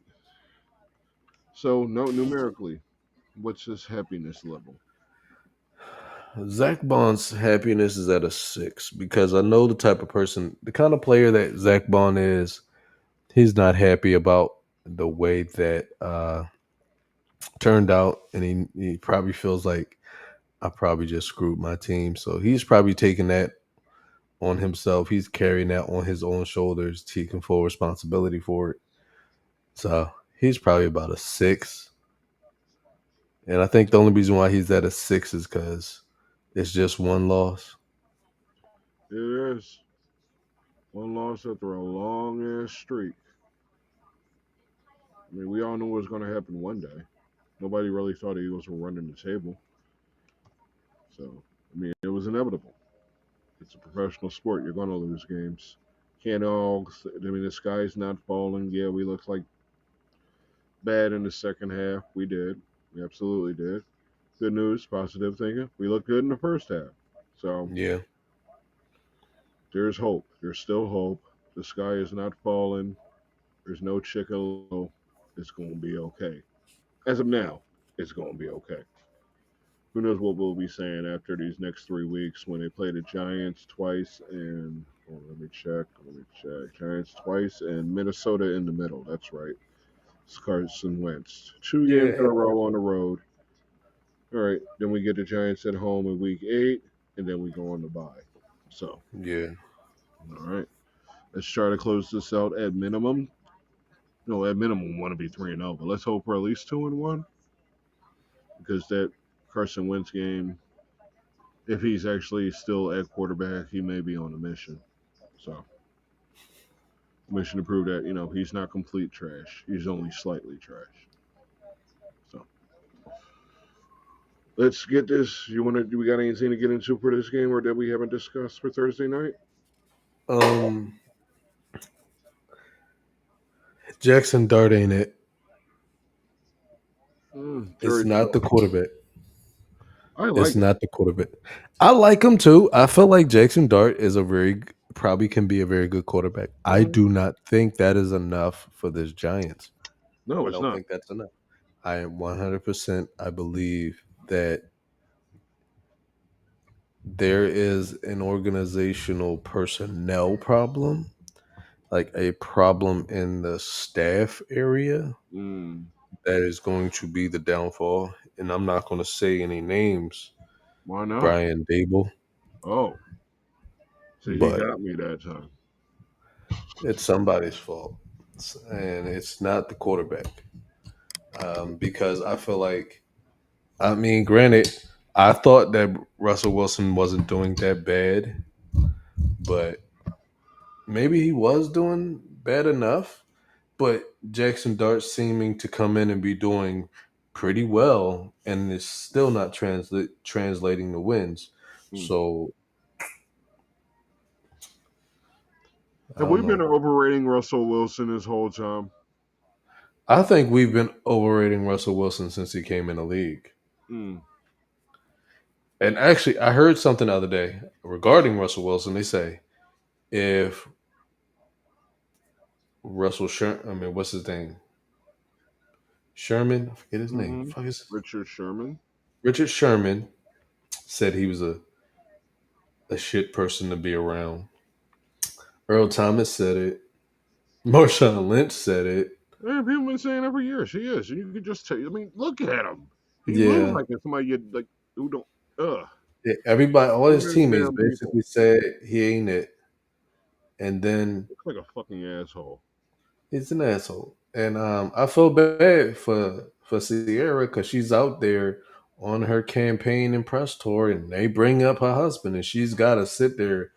So, no, numerically, what's his happiness level? Zach Bond's happiness is at a 6 because I know the type of person, the kind of player that Zach Bond is. He's not happy about the way that turned out, and he probably feels like I probably just screwed my team. So he's probably taking that on himself. He's carrying that on his own shoulders, taking full responsibility for it. So he's probably about a 6. And I think the only reason why he's at a 6 is because it's just one loss. It is one loss after a long ass streak. I mean, we all knew it was going to happen one day. Nobody really thought the Eagles were running the table. So, I mean, it was inevitable. It's a professional sport. You're going to lose games. Can't all. I mean, the sky's not falling. Yeah, we looked like bad in the second half. We did. We absolutely did. Good news, positive thinking. We looked good in the first half. So Yeah. there's hope. There's still hope. The sky is not falling. There's no chicken. It's going to be okay. As of now, it's going to be okay. Who knows what we'll be saying after these next 3 weeks when they play the Giants twice and let me check. Let me check. Giants twice and Minnesota in the middle. That's right. It's Carson Wentz. 2 games in Yeah. a row on the road. All right. Then we get the Giants at home in week 8, and then we go on the bye. So, Yeah. all right, let's try to close this out at minimum. No, at minimum, want to be 3-0, but let's hope for at least 2-1 because that Carson Wentz game, if he's actually still at quarterback, he may be on a mission. So, mission to prove that he's not complete trash. He's only slightly trash. So, let's get this. You want to? Do we got anything to get into for this game, or that we haven't discussed for Thursday night? Um, Jackson Dart ain't it. It's Jerry not the Jones. quarterback. I like It's him. not the quarterback. I like him too. I feel like Jackson Dart is probably can be a very good quarterback. I Mm, do not think that is enough for this Giants. no, I it's don't not. think that's enough. I am 100%. I believe that there is an organizational personnel problem, like a problem in the staff area Mm, that is going to be the downfall. And I'm not going to say any names, why not? Brian Dable, Oh, see, he but got me that time. it's somebody's fault. And it's not the quarterback. Because I feel like, I mean, granted, I thought that Russell Wilson wasn't doing that bad, but maybe he was doing bad enough. But Jackson Dart seeming to come in and be doing pretty well, and is still not translating the wins. Mm. So I Have don't we been know. overrating Russell Wilson this whole time? I think we've been overrating Russell Wilson since he came in the league. Mm, And actually, I heard something the other day regarding Russell Wilson. They say if I mean, what's his name? Sherman, I forget his name. hmm Fuck is Richard Sherman. Richard Sherman said he was a shit person to be around. Earl Thomas said it. Marshawn Lynch said it. Yeah, people been saying every year she is. And you could just tell. I mean, look at him. He moves Yeah. like somebody you like who don't. Ugh. Yeah, everybody, all Look his at his teammates damn people. basically said he ain't it. And then Looks like a fucking asshole. he's an asshole. And I feel bad for Sierra because she's out there on her campaign and press tour, and they bring up her husband, and she's got to sit there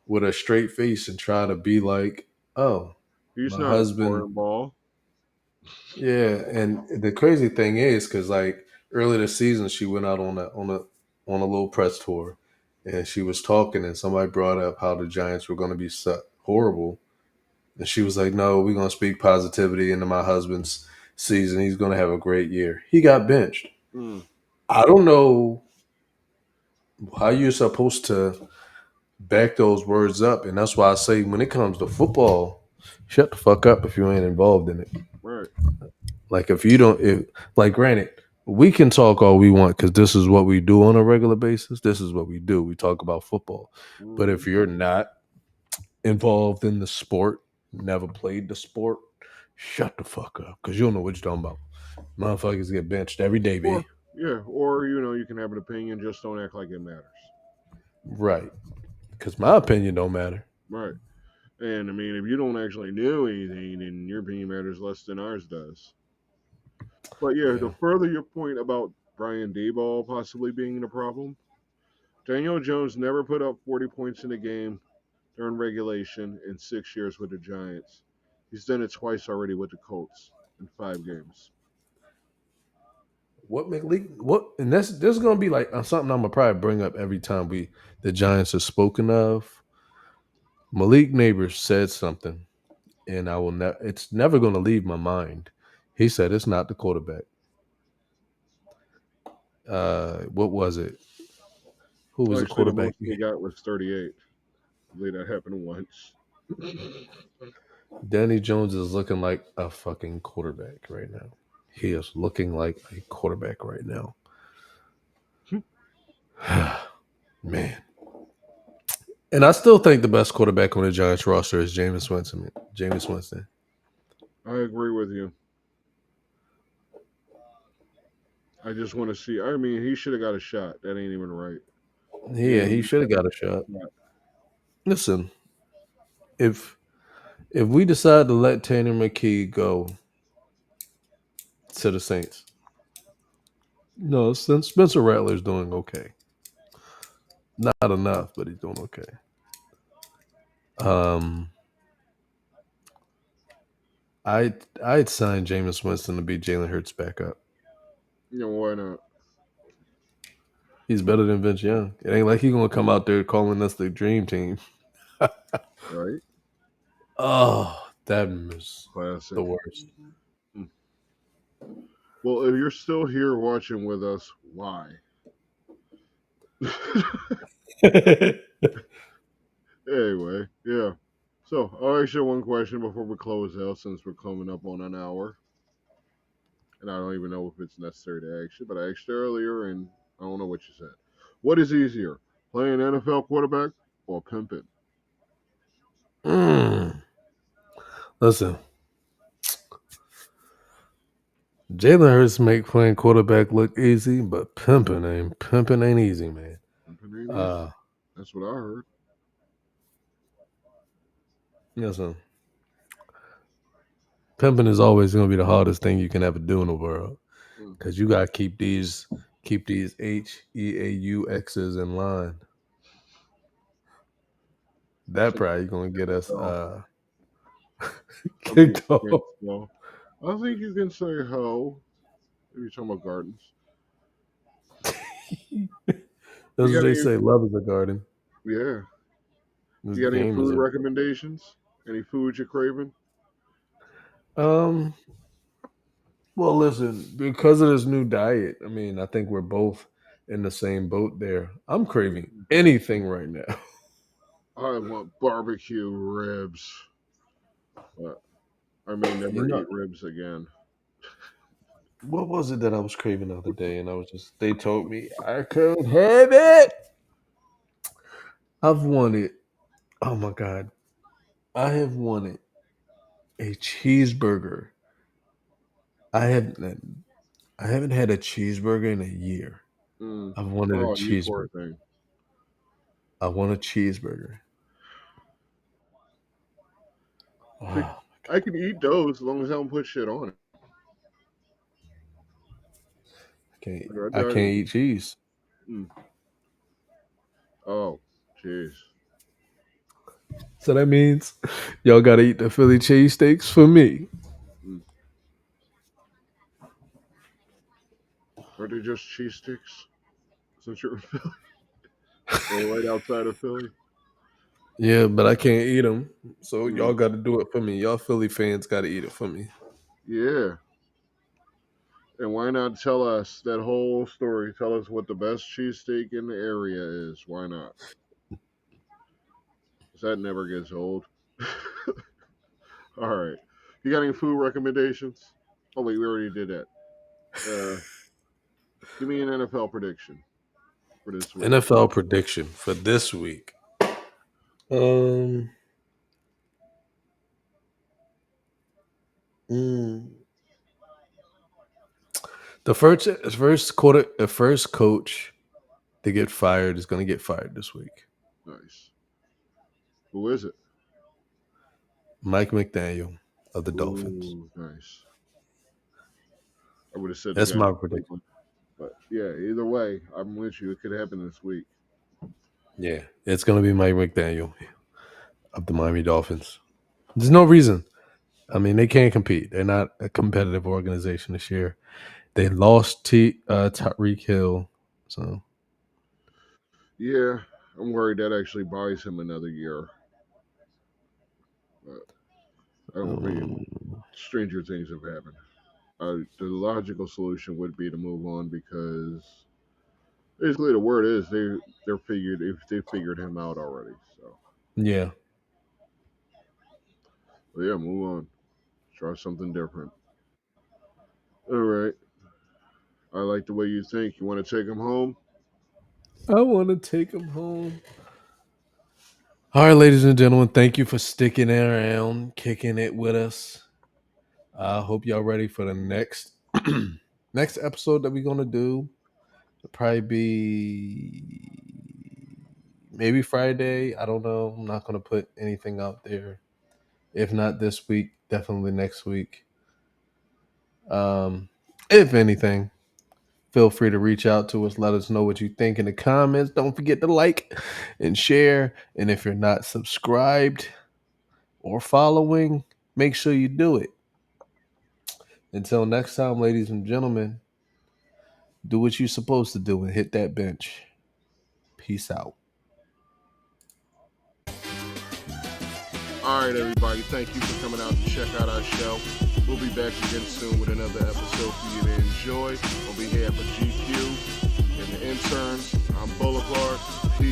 with a straight face and try to be like, "Oh, He's my not husband." scoring ball. Yeah, and the crazy thing is, because like earlier this season, she went out on a little press tour, and she was talking, and somebody brought up how the Giants were going to be horrible. And she was like, "No, we're gonna speak positivity into my husband's season. He's gonna have a great year." He got benched. Mm, I don't know how you're supposed to back those words up, and that's why I say when it comes to football, shut the fuck up if you ain't involved in it. right. Like if you don't, if like, granted, we can talk all we want because this is what we do on a regular basis. This is what we do. We talk about football, but Mm-hmm. if you're not involved in the sport, never played the sport, shut the fuck up because you don't know what you're talking about. Motherfuckers get benched every day, Or B. yeah, or you can have an opinion, just don't act like it matters. Right. Because my opinion don't matter. Right. And I mean, if you don't actually do anything, then your opinion matters less than ours does. But yeah, to Yeah. further your point about Brian Dayball possibly being the problem, Daniel Jones never put up 40 points in a game during regulation in 6 years with the Giants. He's done it twice already with the Colts in 5 games. What McLean? What? And that's this is gonna be like something I'm gonna probably bring up every time the Giants are spoken of. Malik Neighbors said something, and I will never. It's never gonna leave my mind. He said it's not the quarterback. What was it? Who was the Actually, the quarterback? most they got was 38. I believe that happened once. Danny Jones is looking like a fucking quarterback right now. He is looking like a quarterback right now. Man. And I still think the best quarterback on the Giants roster is Jameis Winston. Jameis Winston. I agree with you. I just want to see. I mean, he should have got a shot. That ain't even right. Yeah, Yeah, he should have got a shot. Listen, if we decide to let Tanner McKee go to the Saints, no, since Spencer Rattler's doing okay. Not enough, but he's doing okay. Um, I'd sign Jameis Winston to be Jalen Hurts' backup. You know, why not? He's better than Vince Young. It ain't like he's gonna come out there calling us the dream team. Right? Oh, that was Classic. the worst. Hmm. Well, if you're still here watching with us, why? Anyway, yeah. So I'll ask you one question before we close out, since we're coming up on an hour, and I don't even know if it's necessary to ask you, but I asked you earlier, and I don't know what you said. What is easier, playing NFL quarterback or pimping? Mm. Listen, Jalen Hurts make playing quarterback look easy, but pimping ain't easy, man. Pimping ain't easy. Uh, That's what I heard. listen, pimping is always gonna be the hardest thing you can ever do in the world Mm. because you gotta keep these HEAUXs in line. That So, probably gonna get us no, I mean, kicked you can't off. spell. I think you can say ho if you're talking about gardens. That's You what got they any? say. Love is a garden. Yeah. This You got any game is food a recommendations? Any food you're craving? um. Well, listen, because of this new diet, I mean, I think we're both in the same boat there. I'm craving anything right now. I want barbecue ribs, but I may You never know, eat ribs again. what was it that I was craving the other day? And I was just, they told me I could have it. I've wanted, oh my God, I have wanted a cheeseburger. I haven't, I haven't had a cheeseburger in a year. Mm. I've wanted a Oh, you poor cheeseburger. thing. I want a cheeseburger. See, Oh, I can eat those as long as I don't put shit on it. I can't eat cheese. Mm. Oh, jeez. So that means y'all gotta eat the Philly cheesesteaks for me. Mm. Are they just cheese sticks? Since you're in Philly, or right outside of Philly? Yeah, but I can't eat them. So Mm. y'all got to do it for me. Y'all Philly fans got to eat it for me. Yeah. And why not tell us that whole story? Tell us what the best cheesesteak in the area is. Why not? 'Cause that never gets old. All right. You got any food recommendations? Oh, wait, we already did that. Uh, Give me an NFL prediction for this week. NFL prediction for this week. Um, mm, the first coach to get fired is going to get fired this week. Nice. Who is it? Mike McDaniel of the Dolphins. Ooh, nice. I would have said the That's guy in my prediction. Cleveland. But yeah, either way, I'm with you. It could happen this week. Yeah, it's going to be Mike McDaniel of the Miami Dolphins. There's no reason. I mean, they can't compete. They're not a competitive organization this year. They lost Tyreek Hill, so Yeah, I'm worried that actually buys him another year. But I don't mean um, stranger things have happened. The logical solution would be to move on because basically the word is they figured him out already. So yeah. but yeah, move on. Try something different. All right. I like the way you think. You want to take him home? I want to take him home. All right, ladies and gentlemen, thank you for sticking around, kicking it with us. I hope y'all ready for the next next episode that we're gonna do. It'll probably be maybe Friday. I don't know. I'm not gonna put anything out there. If not this week, definitely next week. If anything, feel free to reach out to us. Let us know what you think in the comments. Don't forget to like and share. And if you're not subscribed or following, make sure you do it. Until next time, ladies and gentlemen, do what you're supposed to do and hit that bench. Peace out. All right, everybody. Thank you for coming out to check out our show. We'll be back again soon with another episode for you to enjoy. On behalf of GQ and the interns, I'm Boulevard. Peace.